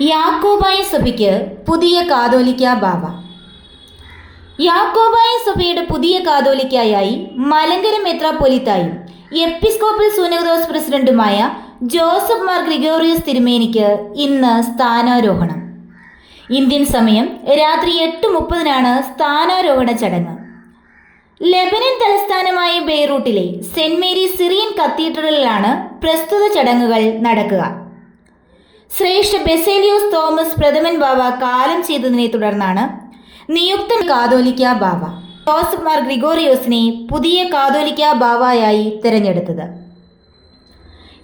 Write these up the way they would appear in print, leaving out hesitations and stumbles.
യാക്കോബായ സഭയ്ക്ക് പുതിയ കാതോലിക്ക ബാവ. യാക്കോബായ സഭയുടെ പുതിയ കാതോലിക്കായായി മലങ്കര മെത്രാപ്പൊലീത്തായും എപ്പിസ്കോപ്പൽ സുനഹദോസ് പ്രസിഡന്റുമായ ജോസഫ് മാർ ഗ്രിഗോറിയോസ് തിരുമേനിക്ക് ഇന്ന് സ്ഥാനാരോഹണം. ഇന്ത്യൻ സമയം രാത്രി 8:30 സ്ഥാനാരോഹണ ചടങ്ങ്. ലെബനൻ തലസ്ഥാനമായ ബെയ്റൂട്ടിലെ സെന്റ് മേരീസ് സിറിയൻ കത്തീഡ്രലിലാണ് പ്രസ്തുത ചടങ്ങുകൾ നടക്കുക. ശ്രേഷ്ഠ ബെസേലിയോസ് തോമസ് പ്രഥമൻ ബാവ കാലം ചെയ്തതിനെ തുടർന്നാണ് നിയുക്ത കാതോലിക്ക ബാവ ജോസഫ് മാർ ഗ്രിഗോറിയോസിനെ പുതിയ കാതോലിക്ക ബാവയായി തിരഞ്ഞെടുത്തത്.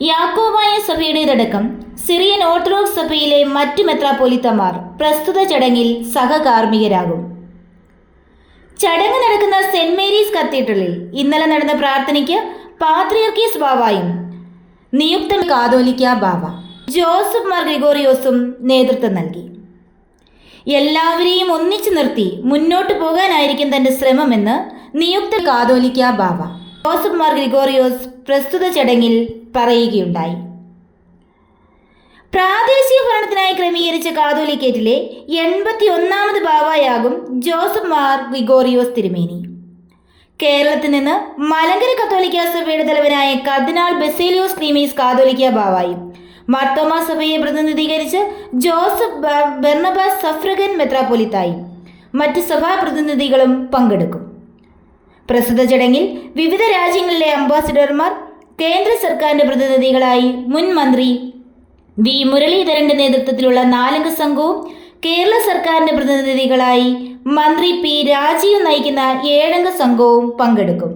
യാക്കോബായ സഭയുടേതടക്കം സിറിയൻ ഓർത്തഡോക്സ് സഭയിലെ മറ്റു മെത്രാപ്പൊലീത്തമാർ പ്രസ്തുത ചടങ്ങിൽ സഹകാർമ്മികരാകും. ചടങ്ങ് നടക്കുന്ന സെന്റ് മേരീസ് കത്തീഡ്രലിൽ ഇന്നലെ നടന്ന പ്രാർത്ഥനയ്ക്ക് പാത്രിയർക്കീസ് ബാവായും നിയുക്ത കാതോലിക്ക ബാവ ജോസഫ് മാർ ഗ്രിഗോറിയോസും നേതൃത്വം നൽകി. എല്ലാവരെയും ഒന്നിച്ചു നിർത്തി മുന്നോട്ട് പോകാനായിരിക്കും തന്റെ ശ്രമമെന്ന് നിയുക്ത കാതോലിക്ക ബാവ ജോസഫ് മാർ ഗ്രിഗോറിയോസ് പ്രസ്തുത ചടങ്ങിൽ പറയുകയുണ്ടായി. പ്രാദേശിക ഭരണത്തിനായി ക്രമീകരിച്ച കാതോലിക്കേറ്റിലെ 81ാമത് ബാവയാകും ജോസഫ് മാർ ഗ്രിഗോറിയോസ് തിരുമേനി. കേരളത്തിൽ നിന്ന് മലങ്കര കത്തോലിക്ക സഭയുടെ തലവനായ കർദിനാൾ ബെസേലിയോസ് ക്ലീമീസ് കാതോലിക്ക ബാവായും മാർത്തോമാ സഭയെ പ്രതിനിധീകരിച്ച് ജോസഫ് ബർണബാസ് സഫ്രഗൻ മെത്രാപ്പൊലീത്തായും മറ്റ് സഭാ പ്രതിനിധികളും പങ്കെടുക്കും. പ്രസ്തുത ചടങ്ങിൽ വിവിധ രാജ്യങ്ങളിലെ അംബാസിഡർമാർ, കേന്ദ്ര സർക്കാരിൻ്റെ പ്രതിനിധികളായി മുൻ മന്ത്രി വി മുരളീധരന്റെ നേതൃത്വത്തിലുള്ള 4 സംഘവും കേരള സർക്കാരിൻ്റെ പ്രതിനിധികളായി മന്ത്രി പി രാജീവ് നയിക്കുന്ന 7 സംഘവും പങ്കെടുക്കും.